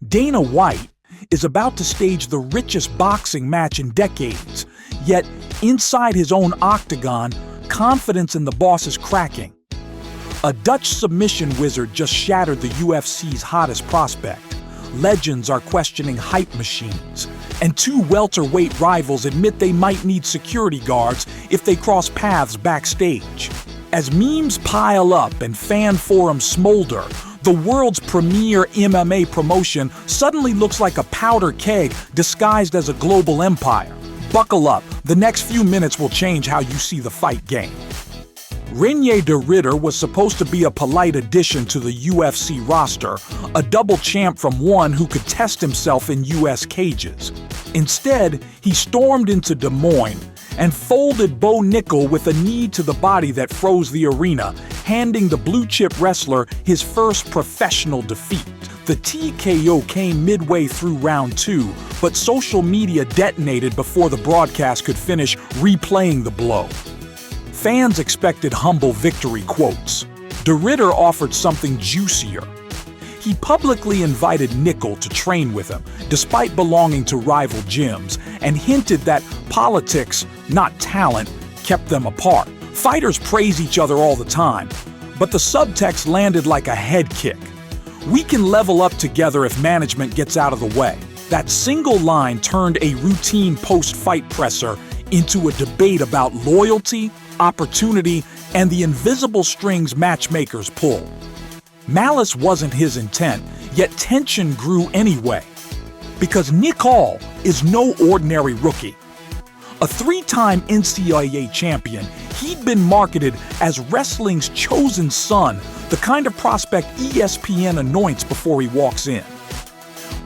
Dana White is about to stage the richest boxing match in decades, yet inside his own octagon, confidence in the boss is cracking. A Dutch submission wizard just shattered the UFC's hottest prospect. Legends are questioning hype machines, and two welterweight rivals admit they might need security guards if they cross paths backstage. As memes pile up and fan forums smolder, the world's premier MMA promotion suddenly looks like a powder keg disguised as a global empire. Buckle up, the next few minutes will change how you see the fight game. Reinier de Ridder was supposed to be a polite addition to the UFC roster, a double champ from one who could test himself in US cages. Instead, he stormed into Des Moines and folded Bo Nickel with a knee to the body that froze the arena, handing the blue-chip wrestler his first professional defeat. The TKO came midway through round 2, but social media detonated before the broadcast could finish replaying the blow. Fans expected humble victory quotes. De Ridder offered something juicier. He publicly invited Nickel to train with him, despite belonging to rival gyms, and hinted that politics, not talent, kept them apart. Fighters praise each other all the time, but the subtext landed like a head kick. We can level up together if management gets out of the way. That single line turned a routine post-fight presser into a debate about loyalty, opportunity, and the invisible strings matchmakers pull. Malice wasn't his intent, yet tension grew anyway. Because Nickel is no ordinary rookie. A 3-time NCAA champion, he'd been marketed as wrestling's chosen son, the kind of prospect ESPN anoints before he walks in.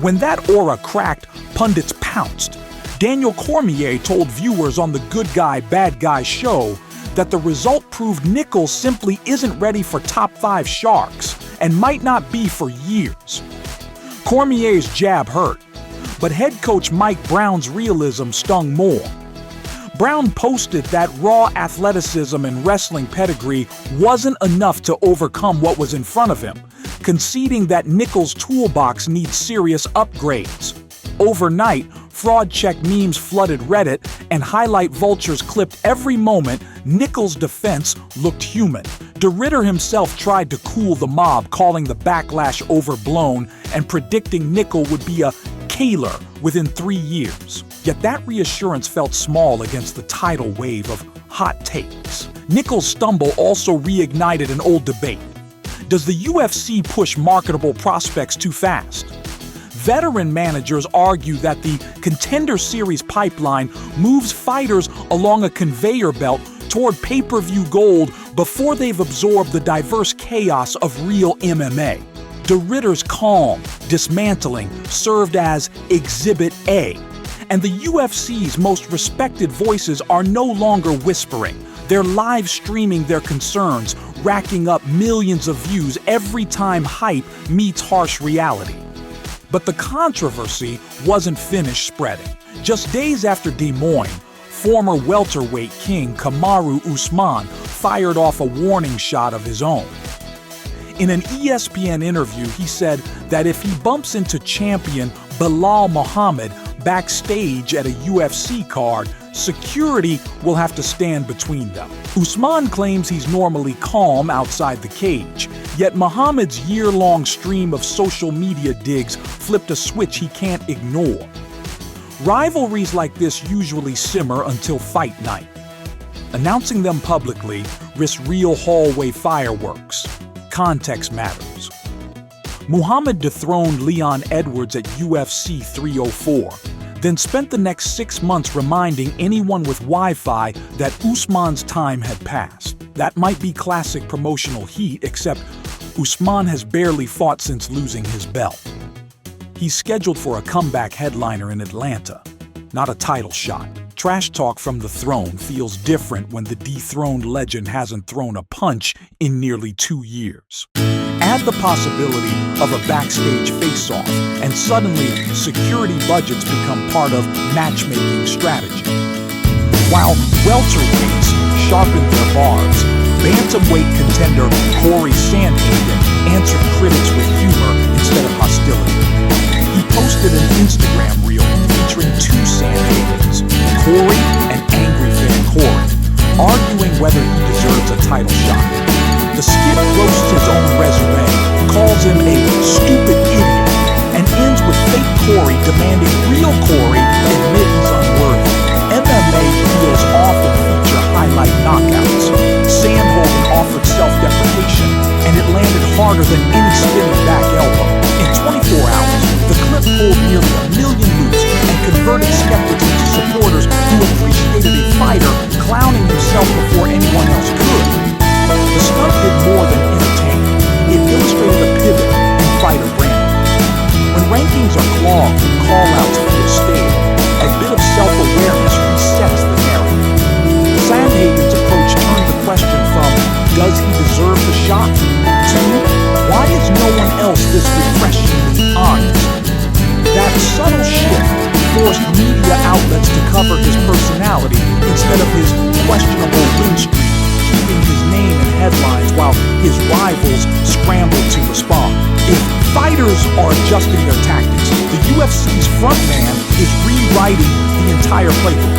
When that aura cracked, pundits pounced. Daniel Cormier told viewers on the Good Guy, Bad Guy show that the result proved Nickel simply isn't ready for top 5 sharks and might not be for years. Cormier's jab hurt, but head coach Mike Brown's realism stung more. Brown posted that raw athleticism and wrestling pedigree wasn't enough to overcome what was in front of him, conceding that Nickel's toolbox needs serious upgrades. Overnight, fraud check memes flooded Reddit, and highlight vultures clipped every moment Nickel's defense looked human. De Ridder himself tried to cool the mob, calling the backlash overblown and predicting Nickel would be a killer within 3 years. Yet that reassurance felt small against the tidal wave of hot takes. Nickel's stumble also reignited an old debate. Does the UFC push marketable prospects too fast? Veteran managers argue that the Contender Series pipeline moves fighters along a conveyor belt toward pay-per-view gold before they've absorbed the diverse chaos of real MMA. De Ridder's calm, dismantling, served as Exhibit A. And the UFC's most respected voices are no longer whispering. They're live streaming their concerns, racking up millions of views every time hype meets harsh reality. But the controversy wasn't finished spreading. Just days after Des Moines, former welterweight king Kamaru Usman fired off a warning shot of his own. In an ESPN interview, he said that if he bumps into champion Belal Muhammad backstage at a UFC card, security will have to stand between them. Usman claims he's normally calm outside the cage, yet Muhammad's year-long stream of social media digs flipped a switch he can't ignore. Rivalries like this usually simmer until fight night. Announcing them publicly risks real hallway fireworks. Context matters. Muhammad dethroned Leon Edwards at UFC 304, then spent the next 6 months reminding anyone with Wi-Fi that Usman's time had passed. That might be classic promotional heat, except Usman has barely fought since losing his belt. He's scheduled for a comeback headliner in Atlanta, not a title shot. Trash talk from the throne feels different when the dethroned legend hasn't thrown a punch in nearly 2 years. Add the possibility of a backstage face-off, and suddenly security budgets become part of matchmaking strategy. While welterweights sharpen their barbs, bantamweight contender Sandhagen answered critics with humor instead of hostility. demanding real Corey admit he's unworthy. MMA deals often feature highlight knockouts. Sandhagen offered self-deprecation, and it landed harder than any spinning back elbow. In 24 hours, the clip pulled nearly 1 million loops and converted skeptics into supporters who appreciated a fighter clowning himself before anyone else could. The stunt did more than entertain. It illustrated a pivot in fighter branding. When rankings are clogged and call-outs feel stale, a bit of self-awareness resets the narrative. Sandhagen's approach turned the question from, does he deserve the shot? To, why is no one else this refreshingly honest? That subtle shift forced media outlets to cover his personality instead of his questionable win streak, keeping his name in headlines while his rivals scrambled to respond. If fighters are adjusting their tactics, the UFC's frontman is rewriting the entire playbook.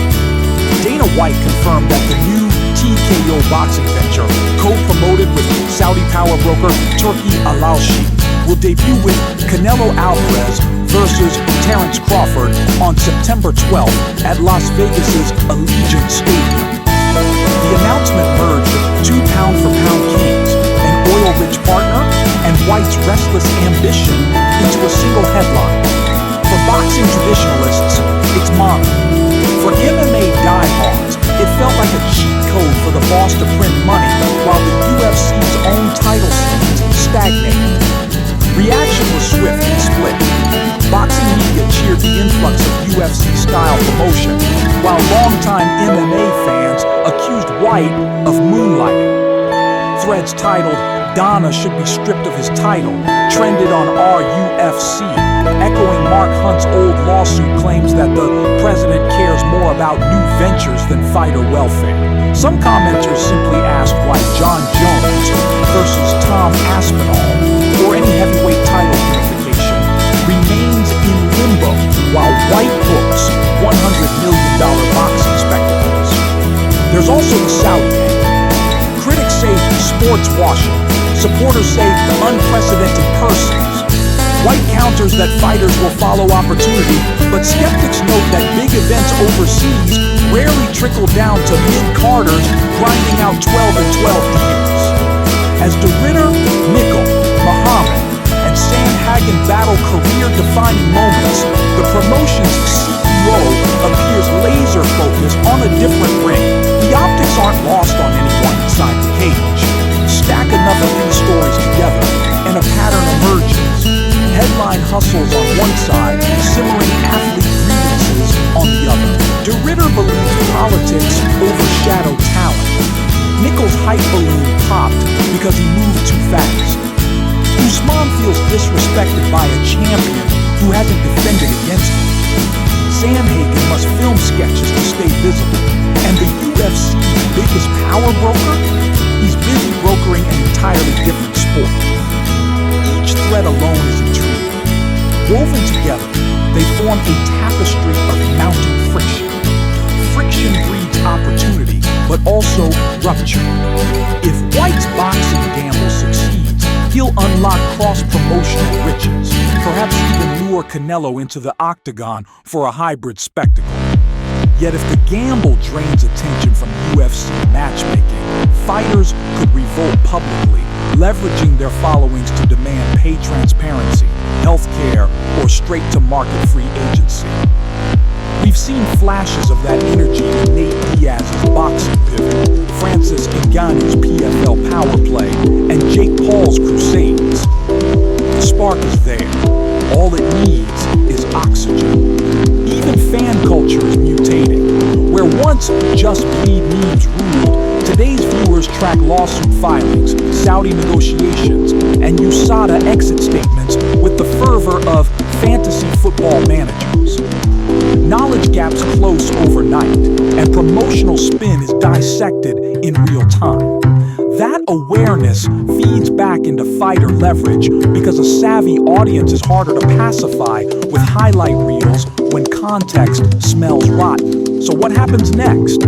Dana White confirmed that the new TKO boxing venture, co-promoted with Saudi power broker Turki Al-Alshi, will debut with Canelo Alvarez versus Terence Crawford on September 12th at Las Vegas's Allegiant Stadium. The announcement merged two pound-for-pound kings, an oil-rich partner, and White's restless ambition into a single headline. For boxing traditionalists, it's modern. For MMA diehards, it felt like a cheat code for the boss to print money while the UFC's own title scenes stagnated. Reaction was swift and split. Boxing media cheered the influx of UFC-style promotion, while longtime MMA fans accused White of moonlighting. Threads titled, "Donna should be stripped of his title," trended on RUFC, echoing Mark Hunt's old lawsuit claims that the president cares more about new ventures than fighter welfare. Some commenters simply asked why John Jones versus Tom Aspinall, or any heavyweight title unification, remains in limbo while White books $100 million boxing spectacles. There's also the Saudi angle. Critics say sports washing. Supporters say unprecedented persons. White counters that fighters will follow opportunity, but skeptics note that big events overseas rarely trickle down to mid-carders grinding out 12 and 12 deals. As De Ridder, Nickel, Muhammad, and Sandhagen battle career-defining moments, the promotion's CEO appears laser-focused on a different ring. The optics aren't lost on anyone inside the cage. Stack enough of these stories together, and a pattern emerges. Headline hustles on one side, simmering athlete grievances on the other. De Ridder believes politics overshadow talent. Nickel's hype balloon popped because he moved too fast. Usman feels disrespected by a champion who hasn't defended against him. Sandhagen must film sketches to stay visible. And the UFC's biggest power broker? He's busy brokering an entirely different sport. Each thread alone is intriguing. Woven together, they form a tapestry of mounting friction. Friction breeds opportunity, but also rupture. If White's boxing gamble succeeds, he'll unlock cross-promotional riches, perhaps even lure Canelo into the octagon for a hybrid spectacle. Yet if the gamble drains attention from UFC matchmaking, fighters could revolt publicly, leveraging their followings to demand pay transparency, healthcare, or straight-to-market free agency. We've seen flashes of that energy in Nate Diaz's boxing pivot, Francis Ngannou's PFL power play, and Jake Paul's crusades. The spark is there. All it needs is oxygen. Even fan culture is mutating. Where once just bleed memes ruled, today's viewers track lawsuit filings, Saudi negotiations, and USADA exit statements with the fervor of fantasy football managers. Knowledge gaps close overnight, and promotional spin is dissected in real time. That awareness feeds back into fighter leverage because a savvy audience is harder to pacify with highlight reels when context smells rotten. So what happens next?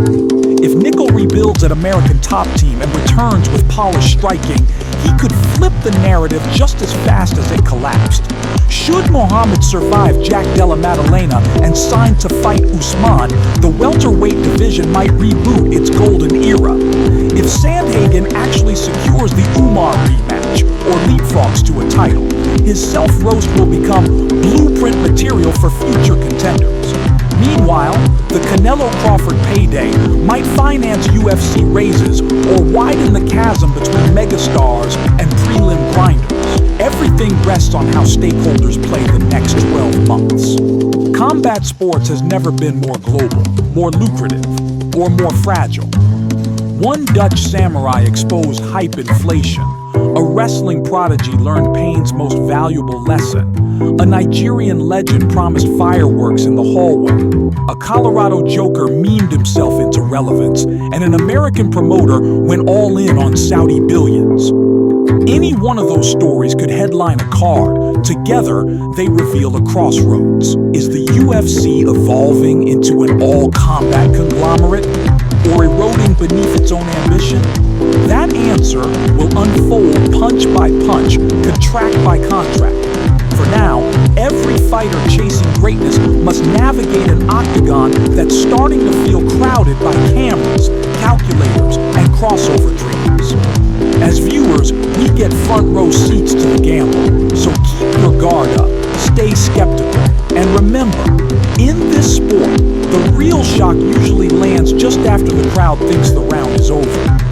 If Nickel rebuilds at American Top Team and returns with polished striking, he could flip the narrative just as fast as it collapsed. Should Muhammad survive Jack Della Maddalena and sign to fight Usman, the welterweight division might reboot its golden era. If Sandhagen actually secures the Umar rematch or leapfrogs to a title, his self-roast will become blueprint material for future contenders. Meanwhile, the Canelo-Crawford payday might finance UFC raises or widen the chasm between megastars and prelim grinders. Everything rests on how stakeholders play the next 12 months. Combat sports has never been more global, more lucrative, or more fragile. One Dutch samurai exposed hype inflation. A wrestling prodigy learned pain's most valuable lesson. A Nigerian legend promised fireworks in the hallway. A Colorado joker memed himself into relevance, and an American promoter went all in on Saudi billions. Any one of those stories could headline a card. Together, they reveal a crossroads. Is the UFC evolving into an all-combat conglomerate, or eroding beneath its own ambition? That answer will unfold punch by punch, contract by contract. For now, every fighter chasing greatness must navigate an octagon that's starting to feel crowded by cameras, calculators, and crossover dreams. As viewers, we get front row seats to the gamble, so keep your guard up, stay skeptical, and remember, in this sport, the real shock usually lands just after the crowd thinks the round is over.